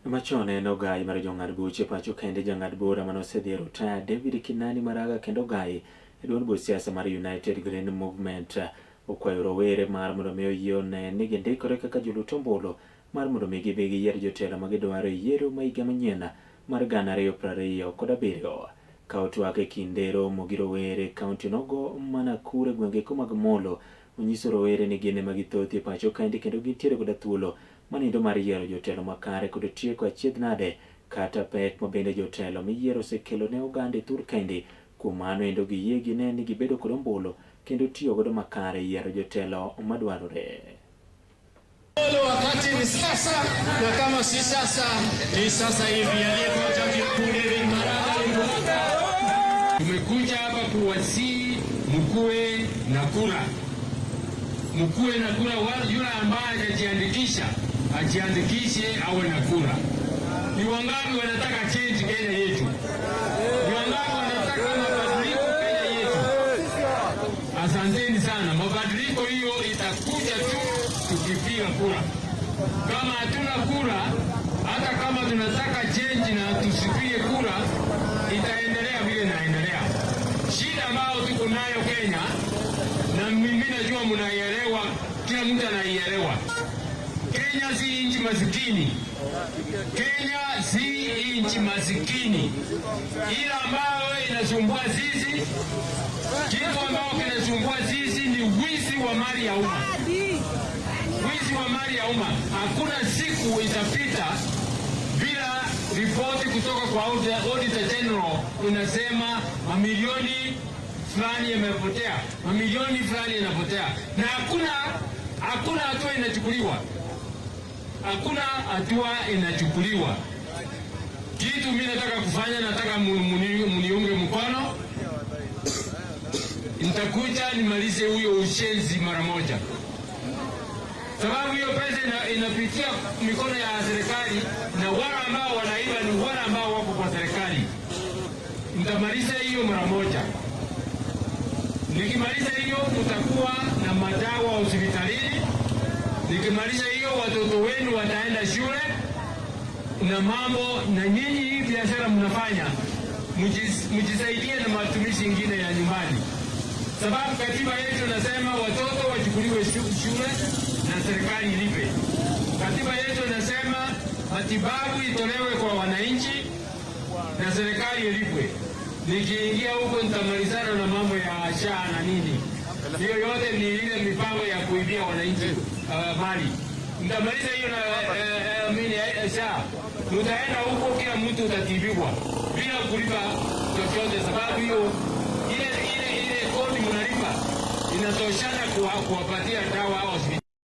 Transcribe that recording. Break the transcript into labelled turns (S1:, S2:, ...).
S1: Machone nogai mar jong'ad buche pacho kende jang'ad bura manosedhi rutaya David Kinani Maraga kendo gai duond buch siasa mar United Green Movement okwayo rowere mar mondo mi oyiene ni gindikore kaka jolut ombulu mar mondo mi gibi giyier jotelo ma gidwaro yiero ma higa manyien mar 2027. Ka otwak e kinde romo gi rowere kaunti nogo mana kure gwenge ko mag Molo onyiso rowere ni gin ema githothie pacho kaendi kendo gintiere koda thuolo manindo mar yiero jotelo makare kod tieko achiedh nade kata pek ma bende jotelo miyiero osekelo ne oganda e thur kendi. Kuom mano endo giyie gine ni gibedo kod ombulu kendo tiyo godo makare yiero jotelo madwarore.
S2: Wakati ni sasa, na kama si sasa ni sasa hivi. Aliyekuwa jaji mkuu David Maraga tumekuja hapa kuwasihi mkuwe na kura. Mkuwe na kura, yule ambaye hajajiandikisha ajiandikishe awe na kura. Ni wangapi wanataka change Kenya yetu? Ni wangapi wanataka mabadiliko Kenya yetu? Asanteni sana. Mabadiliko hiyo itakuja tu tukipiga kura. Kama hatuna kura, hata kama tunataka change na tusipige kura, itaendelea vile inaendelea. Shida ambayo tuko nayo Kenya, na mimi najua mnaielewa, kila mtu anaielewa. Kenya si nchi masikini. Kenya si nchi masikini. Ila ambayo inasumbua sisi, kitu ambayo kinasumbua sisi ni wizi wa mali ya umma. Wizi wa mali ya umma. Hakuna siku itapita bila ripoti kutoka kwa Auditor General inasema mamilioni fulani yamepotea, mamilioni fulani yanapotea, na hakuna hatua inachukuliwa. Hakuna hatua inachukuliwa. Kitu mimi nataka kufanya, nataka muniunge mkono. Nitakuja nimalize huyo ushenzi mara moja, sababu hiyo pesa inapitia mikono ya serikali, na wale ambao wanaiba ni wale ambao wako kwa serikali. Nitamaliza hiyo mara moja. Nikimaliza hiyo mtakuwa na madawa hospitalini. Nikimaliza hiyo watoto wenu wataenda shule na mambo, na nyinyi hii biashara mnafanya mjisaidie na matumizi mengine ya nyumbani, sababu katiba yetu nasema watoto wachukuliwe shule na serikali ilipe. Katiba yetu nasema matibabu itolewe kwa wananchi na serikali ilipwe. Nikiingia huko nitamalizana na mambo ya SHA na nini. Hiyo yote ni ile mipango ya kuibia wananchi mali. Nitamaliza hiyo na SHA. Mtaenda huko, kila mtu utatibiwa bila kulipa chochote, sababu hiyo ile kodi mnalipa inatoshana kuwapatia dawa hospitali.